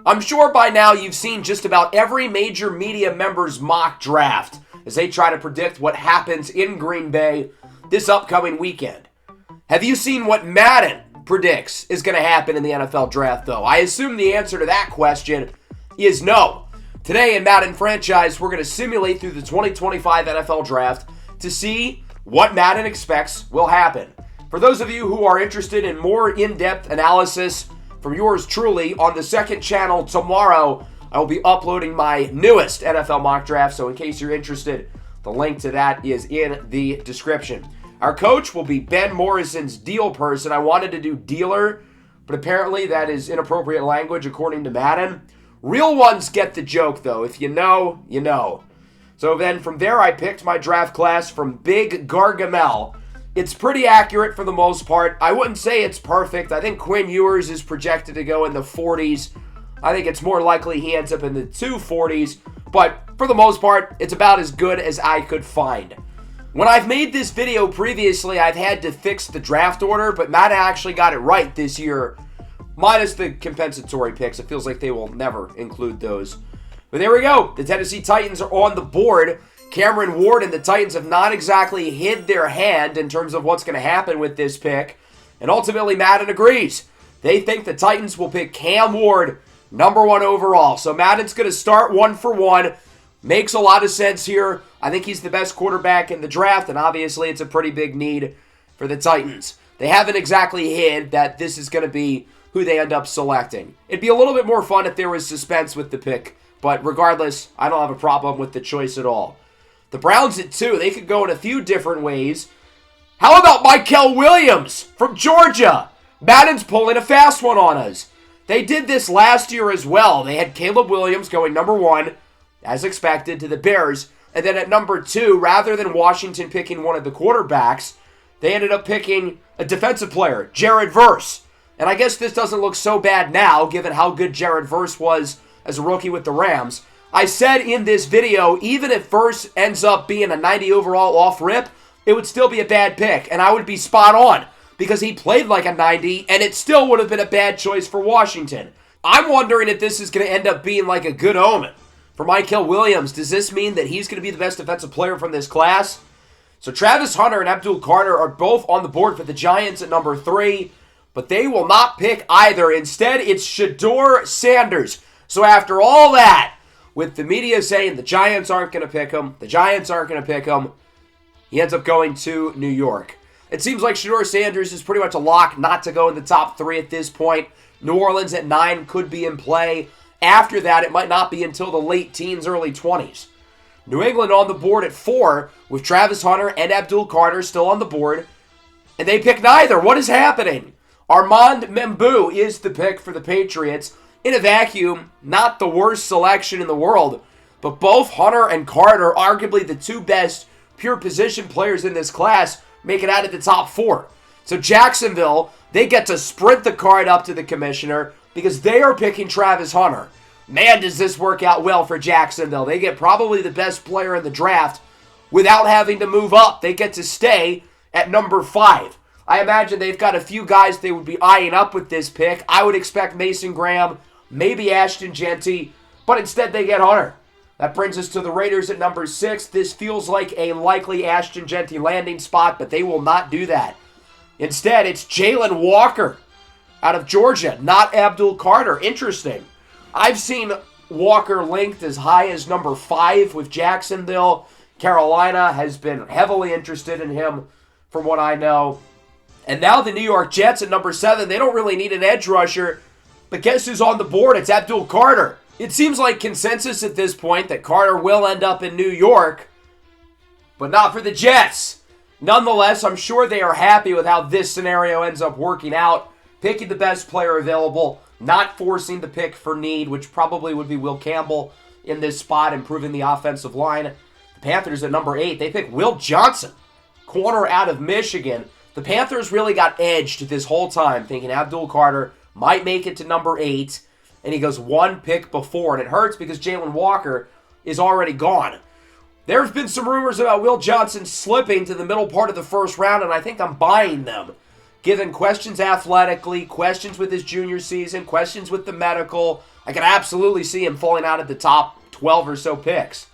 I'm sure by now you've seen just about every major media member's mock draft as they try to predict what happens in Green Bay this upcoming weekend. Have you seen what Madden predicts is going to happen in the NFL draft, though? I assume the answer to that question is no. Today in Madden Franchise, we're going to simulate through the 2025 NFL draft to see what Madden expects will happen. For those of you who are interested in more in-depth analysis from yours truly, on the second channel tomorrow, I will be uploading my newest NFL mock draft, so in case you're interested, the link to that is in the description. Our coach will be Ben Morrison's deal person. I wanted to do dealer, but apparently that is inappropriate language according to Madden. Real ones get the joke, though. If you know, you know. So then from there, I picked my draft class from Big Gargamel. It's pretty accurate for the most part. I wouldn't say it's perfect. I think Quinn Ewers is projected to go in the 40s. I think it's more likely he ends up in the 240s. But for the most part, it's about as good as I could find. When I've made this video previously, I've had to fix the draft order, but Matt actually got it right this year. Minus the compensatory picks. It feels like they will never include those. But there we go. The Tennessee Titans are on the board. Cameron Ward and the Titans have not exactly hid their hand in terms of what's going to happen with this pick. And ultimately, Madden agrees. They think the Titans will pick Cam Ward number 1 overall. So Madden's going to start 1 for 1. Makes a lot of sense here. I think he's the best quarterback in the draft, and obviously it's a pretty big need for the Titans. They haven't exactly hid that this is going to be who they end up selecting. It'd be a little bit more fun if there was suspense with the pick, but regardless, I don't have a problem with the choice at all. The Browns at 2, they could go in a few different ways. How about Mykel Williams from Georgia? Madden's pulling a fast one on us. They did this last year as well. They had Caleb Williams going number 1, as expected, to the Bears. And then at number 2, rather than Washington picking one of the quarterbacks, they ended up picking a defensive player, Jared Verse. And I guess this doesn't look so bad now, given how good Jared Verse was as a rookie with the Rams. I said in this video, even if Verse ends up being a 90 overall off rip, it would still be a bad pick. And I would be spot on, because he played like a 90, and it still would have been a bad choice for Washington. I'm wondering if this is going to end up being like a good omen for Mykel Williams. Does this mean that he's going to be the best defensive player from this class? So Travis Hunter and Abdul Carter are both on the board for the Giants at number 3, but they will not pick either. Instead, it's Shedeur Sanders. So after all that, with the media saying the Giants aren't going to pick him, he ends up going to New York. It seems like Shedeur Sanders is pretty much a lock not to go in the top 3 at this point. New Orleans at 9 could be in play. After that, it might not be until the late teens, early 20s. New England on the board at 4, with Travis Hunter and Abdul Carter still on the board. And they pick neither. What is happening? Armand Membu is the pick for the Patriots. In a vacuum, not the worst selection in the world, but both Hunter and Carter, arguably the 2 best pure position players in this class, make it out of the top 4. So Jacksonville, they get to sprint the card up to the commissioner because they are picking Travis Hunter. Man, does this work out well for Jacksonville. They get probably the best player in the draft without having to move up. They get to stay at number 5. I imagine they've got a few guys they would be eyeing up with this pick. I would expect Mason Graham, maybe Ashton Genty, but instead they get Hunter. That brings us to the Raiders at number 6. This feels like a likely Ashton Genty landing spot, but they will not do that. Instead, it's Jalen Walker out of Georgia, not Abdul Carter. Interesting. I've seen Walker linked as high as number 5 with Jacksonville. Carolina has been heavily interested in him, from what I know. And now the New York Jets at number 7. They don't really need an edge rusher, but guess who's on the board? It's Abdul Carter. It seems like consensus at this point that Carter will end up in New York, but not for the Jets. Nonetheless, I'm sure they are happy with how this scenario ends up working out. Picking the best player available, not forcing the pick for need, which probably would be Will Campbell in this spot, improving the offensive line. The Panthers at number 8, they pick Will Johnson, corner out of Michigan. The Panthers really got edged this whole time, thinking Abdul Carter might make it to number 8, and he goes 1 pick before, and it hurts because Jalen Walker is already gone. There have been some rumors about Will Johnson slipping to the middle part of the first round, and I think I'm buying them. Given questions athletically, questions with his junior season, questions with the medical, I could absolutely see him falling out of the top 12 or so picks.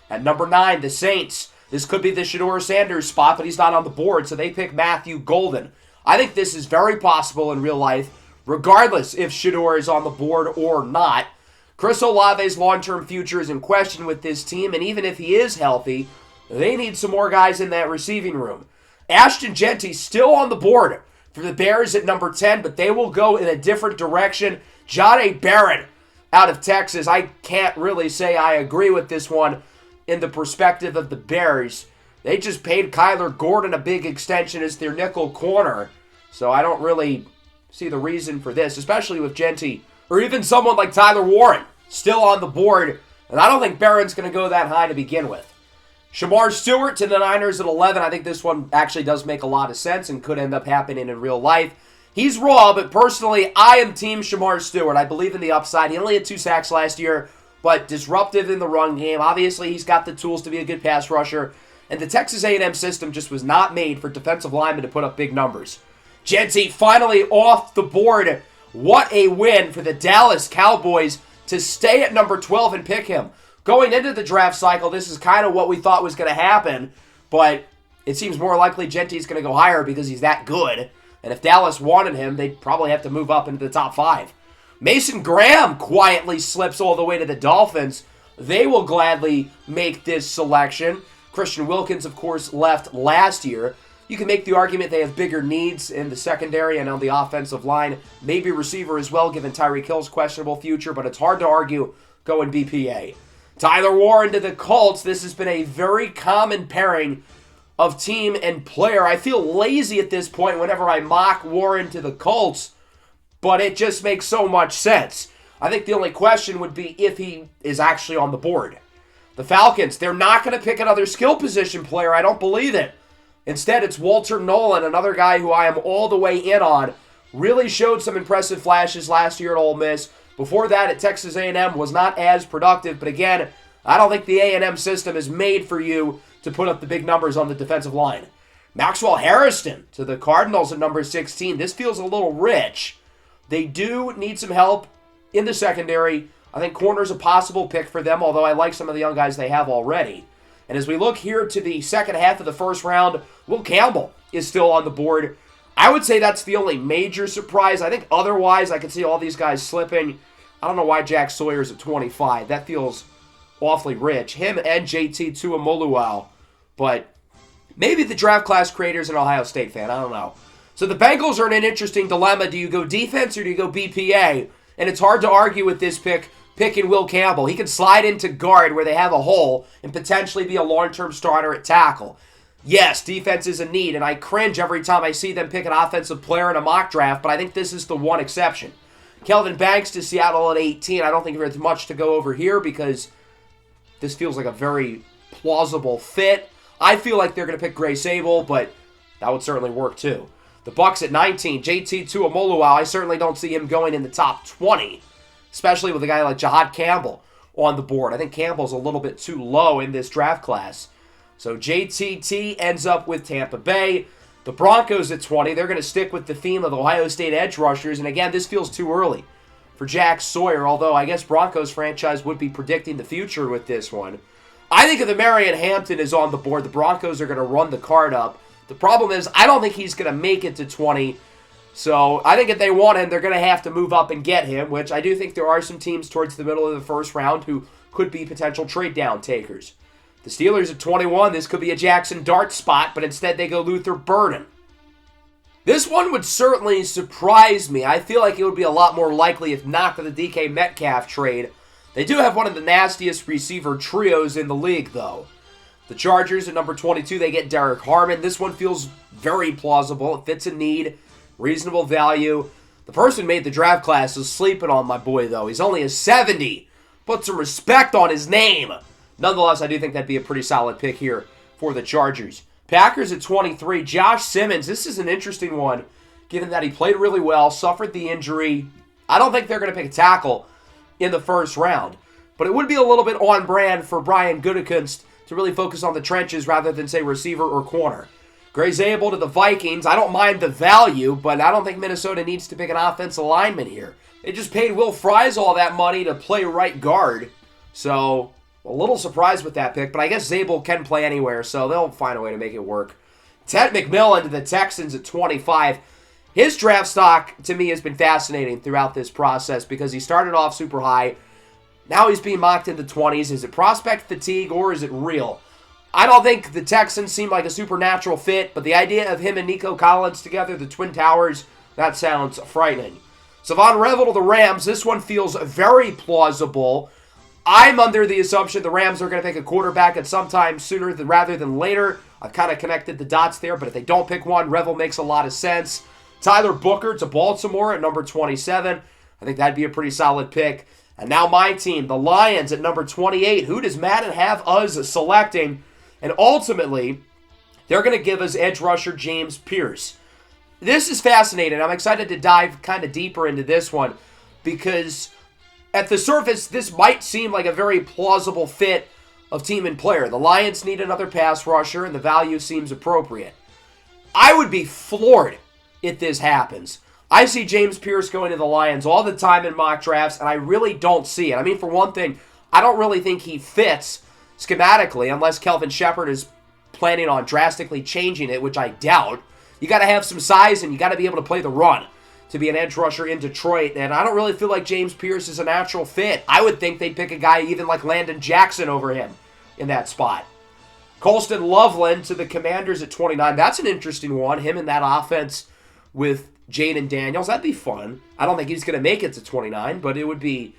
At number 9, the Saints. This could be the Shedeur Sanders spot, but he's not on the board, so they pick Matthew Golden. I think this is very possible in real life, regardless if Shedeur is on the board or not. Chris Olave's long-term future is in question with this team, and even if he is healthy, they need some more guys in that receiving room. Ashton Jeanty still on the board for the Bears at number 10, but they will go in a different direction. Jahdae Barron out of Texas. I can't really say I agree with this one in the perspective of the Bears. They just paid Kyler Gordon a big extension as their nickel corner, so I don't really see the reason for this, especially with Jeanty or even someone like Tyler Warren still on the board, and I don't think Barron's going to go that high to begin with. Shamar Stewart to the Niners at 11. I think this one actually does make a lot of sense and could end up happening in real life. He's raw, but personally, I am team Shamar Stewart. I believe in the upside. He only had 2 sacks last year, but disruptive in the run game. Obviously, he's got the tools to be a good pass rusher, and the Texas A&M system just was not made for defensive linemen to put up big numbers. Jeanty finally off the board. What a win for the Dallas Cowboys to stay at number 12 and pick him. Going into the draft cycle, this is kind of what we thought was going to happen, but it seems more likely Jeanty's going to go higher because he's that good. And if Dallas wanted him, they'd probably have to move up into the top 5. Mason Graham quietly slips all the way to the Dolphins. They will gladly make this selection. Christian Wilkins, of course, left last year. You can make the argument they have bigger needs in the secondary and on the offensive line. Maybe receiver as well, given Tyreek Hill's questionable future, but it's hard to argue going BPA. Tyler Warren to the Colts. This has been a very common pairing of team and player. I feel lazy at this point whenever I mock Warren to the Colts, but it just makes so much sense. I think the only question would be if he is actually on the board. The Falcons, they're not going to pick another skill position player. I don't believe it. Instead, it's Walter Nolan, another guy who I am all the way in on. Really showed some impressive flashes last year at Ole Miss. Before that, at Texas A&M, was not as productive. But again, I don't think the A&M system is made for you to put up the big numbers on the defensive line. Maxwell Harrison to the Cardinals at number 16. This feels a little rich. They do need some help in the secondary. I think corner's a possible pick for them, although I like some of the young guys they have already. And as we look here to the second half of the first round, Will Campbell is still on the board. I would say that's the only major surprise. I think otherwise I could see all these guys slipping. I don't know why Jack Sawyer's at 25. That feels awfully rich. Him and JT Tuimoloau. But maybe the draft class creator's an Ohio State fan. I don't know. So the Bengals are in an interesting dilemma. Do you go defense or do you go BPA? And it's hard to argue with this picking Will Campbell. He can slide into guard where they have a hole and potentially be a long-term starter at tackle. Yes, defense is a need, and I cringe every time I see them pick an offensive player in a mock draft, but I think this is the one exception. Kelvin Banks to Seattle at 18. I don't think there's much to go over here because this feels like a very plausible fit. I feel like they're going to pick Gray Sable, but that would certainly work too. The Bucs at 19. JT Tuimoloau. I certainly don't see him going in the top 20, especially with a guy like Jahad Campbell on the board. I think Campbell's a little bit too low in this draft class. So JTT ends up with Tampa Bay. The Broncos at 20, they're going to stick with the theme of Ohio State edge rushers. And again, this feels too early for Jack Sawyer, although I guess Broncos franchise would be predicting the future with this one. I think if the Marion Hampton is on the board, the Broncos are going to run the card up. The problem is I don't think he's going to make it to 20. So I think if they want him, they're going to have to move up and get him, which I do think there are some teams towards the middle of the first round who could be potential trade down takers. The Steelers at 21, this could be a Jackson Dart spot, but instead they go Luther Burden. This one would certainly surprise me. I feel like it would be a lot more likely if not for the DK Metcalf trade. They do have one of the nastiest receiver trios in the league, though. The Chargers at number 22, they get Derek Harmon. This one feels very plausible. It fits a need, reasonable value. The person who made the draft class is sleeping on my boy, though. He's only a 70. Put some respect on his name. Nonetheless, I do think that'd be a pretty solid pick here for the Chargers. Packers at 23. Josh Simmons. This is an interesting one, given that he played really well, suffered the injury. I don't think they're going to pick a tackle in the first round, but it would be a little bit on brand for Brian Gutekunst to really focus on the trenches rather than, say, receiver or corner. Gray Zabel to the Vikings. I don't mind the value, but I don't think Minnesota needs to pick an offensive lineman here. They just paid Will Fries all that money to play right guard. So, a little surprised with that pick, but I guess Zabel can play anywhere, so they'll find a way to make it work. Ted McMillan to the Texans at 25. His draft stock, to me, has been fascinating throughout this process because he started off super high. Now he's being mocked in the 20s. Is it prospect fatigue or is it real? I don't think the Texans seem like a supernatural fit, but the idea of him and Nico Collins together, the Twin Towers, that sounds frightening. Savon Revel to the Rams. This one feels very plausible. I'm under the assumption the Rams are going to pick a quarterback at some time sooner rather than later. I've kind of connected the dots there, but if they don't pick one, Revel makes a lot of sense. Tyler Booker to Baltimore at number 27. I think that'd be a pretty solid pick. And now my team, the Lions at number 28. Who does Madden have us selecting? And ultimately, they're going to give us edge rusher James Pierce. This is fascinating. I'm excited to dive kind of deeper into this one because at the surface, this might seem like a very plausible fit of team and player. The Lions need another pass rusher, and the value seems appropriate. I would be floored if this happens. I see James Pierce going to the Lions all the time in mock drafts, and I really don't see it. I mean, for one thing, I don't really think he fits schematically unless Kelvin Shepard is planning on drastically changing it, which I doubt. You got to have some size, and you got to be able to play the run to be an edge rusher in Detroit, and I don't really feel like James Pierce is a natural fit. I would think they'd pick a guy even like Landon Jackson over him in that spot. Colston Loveland to the Commanders at 29. That's an interesting one. Him in that offense with Jaden Daniels. That'd be fun. I don't think he's going to make it to 29, but it would be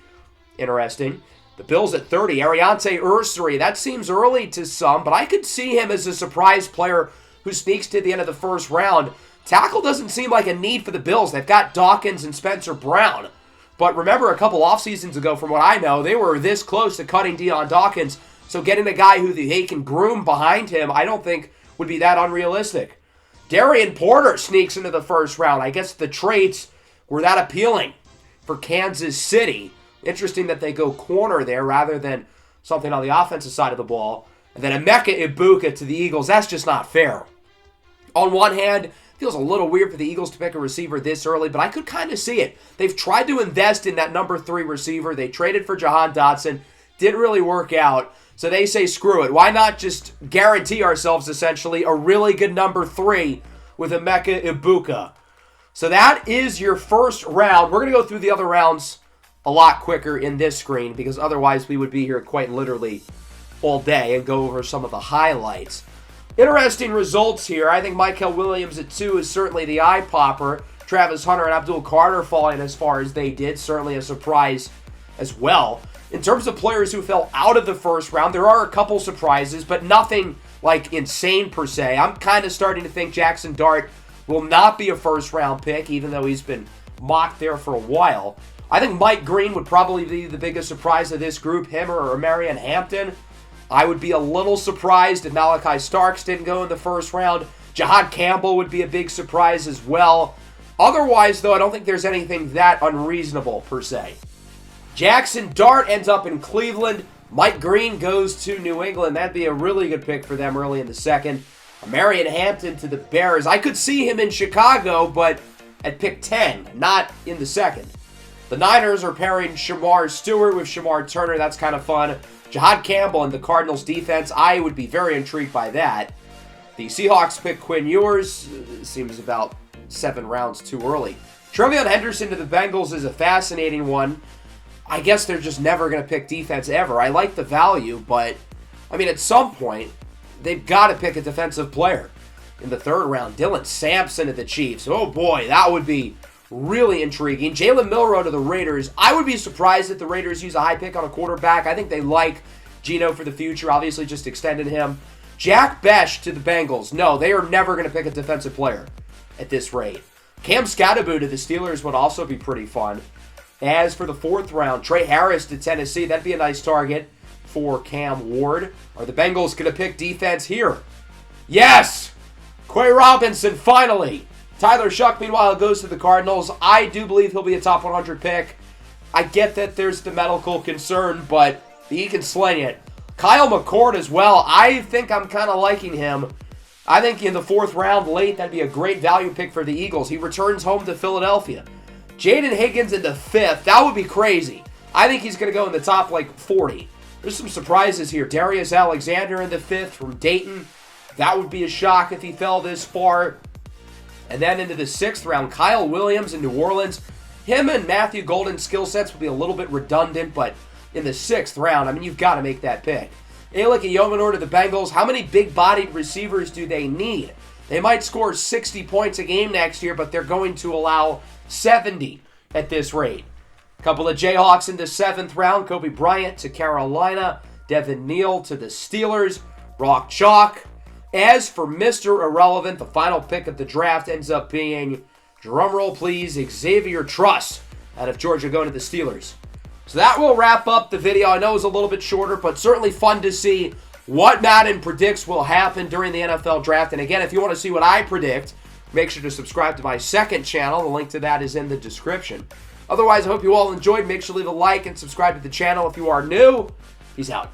interesting. The Bills at 30. Ariante Ursary. That seems early to some, but I could see him as a surprise player who sneaks to the end of the first round. Tackle doesn't seem like a need for the Bills. They've got Dawkins and Spencer Brown. But remember, a couple off seasons ago, from what I know, they were this close to cutting Deion Dawkins. So getting a guy who they can groom behind him, I don't think would be that unrealistic. Darian Porter sneaks into the first round. I guess the traits were that appealing for Kansas City. Interesting that they go corner there rather than something on the offensive side of the ball. And then Emeka Ibuka to the Eagles. That's just not fair. On one hand, feels a little weird for the Eagles to pick a receiver this early, but I could kind of see it. They've tried to invest in that number 3 receiver. They traded for Jahan Dotson. Didn't really work out. So they say, screw it. Why not just guarantee ourselves, essentially, a really good number 3 with Emeka Ibuka? So that is your first round. We're going to go through the other rounds a lot quicker in this screen because otherwise we would be here quite literally all day and go over some of the highlights. Interesting results here. I think Michael Williams at 2 is certainly the eye popper. Travis Hunter and Abdul Carter falling as far as they did. Certainly a surprise as well. In terms of players who fell out of the first round, there are a couple surprises, but nothing like insane per se. I'm kind of starting to think Jackson Dart will not be a first round pick, even though he's been mocked there for a while. I think Mike Green would probably be the biggest surprise of this group, him or Marion Hampton. I would be a little surprised if Malachi Starks didn't go in the first round. Jahad Campbell would be a big surprise as well. Otherwise, though, I don't think there's anything that unreasonable per se. Jackson Dart ends up in Cleveland. Mike Green goes to New England. That'd be a really good pick for them early in the second. Marion Hampton to the Bears. I could see him in Chicago, but at pick 10, not in the second. The Niners are pairing Shamar Stewart with Shamar Turner. That's kind of fun. Jahad Campbell in the Cardinals defense. I would be very intrigued by that. The Seahawks pick Quinn Ewers. Seems about 7 rounds too early. Trevion Henderson to the Bengals is a fascinating one. I guess they're just never going to pick defense ever. I like the value, but, I mean, at some point, they've got to pick a defensive player. In the third round, Dylan Sampson to the Chiefs. Oh, boy, that would be really intriguing. Jalen Milroe to the Raiders. I would be surprised if the Raiders use a high pick on a quarterback. I think they like Geno for the future, obviously just extended him. Jack Besh to the Bengals. No, they are never going to pick a defensive player at this rate. Cam Scatterbo to the Steelers would also be pretty fun. As for the fourth round, Trey Harris to Tennessee. That'd be a nice target for Cam Ward. Are the Bengals going to pick defense here? Yes! Quay Robinson, finally. Tyler Shuck, meanwhile, goes to the Cardinals. I do believe he'll be a top 100 pick. I get that there's the medical concern, but he can sling it. Kyle McCord as well. I think I'm kind of liking him. I think in the fourth round late, that'd be a great value pick for the Eagles. He returns home to Philadelphia. Jaden Higgins in the 5th. That would be crazy. I think he's going to go in the top, 40. There's some surprises here. Darius Alexander in the 5th from Dayton. That would be a shock if he fell this far. And then into the 6th round, Kyle Williams in New Orleans. Him and Matthew Golden's skill sets will be a little bit redundant, but in the 6th round, you've got to make that pick. Alec Yomanor to the Bengals. How many big-bodied receivers do they need? They might score 60 points a game next year, but they're going to allow 70 at this rate. A couple of Jayhawks in the 7th round. Kobe Bryant to Carolina. Devin Neal to the Steelers. Rock Chalk. As for Mr. Irrelevant, the final pick of the draft ends up being, drumroll please, Xavier Truss out of Georgia going to the Steelers. So that will wrap up the video. I know it was a little bit shorter, but certainly fun to see what Madden predicts will happen during the NFL draft. And again, if you want to see what I predict, make sure to subscribe to my second channel. The link to that is in the description. Otherwise, I hope you all enjoyed. Make sure to leave a like and subscribe to the channel if you are new. Peace out.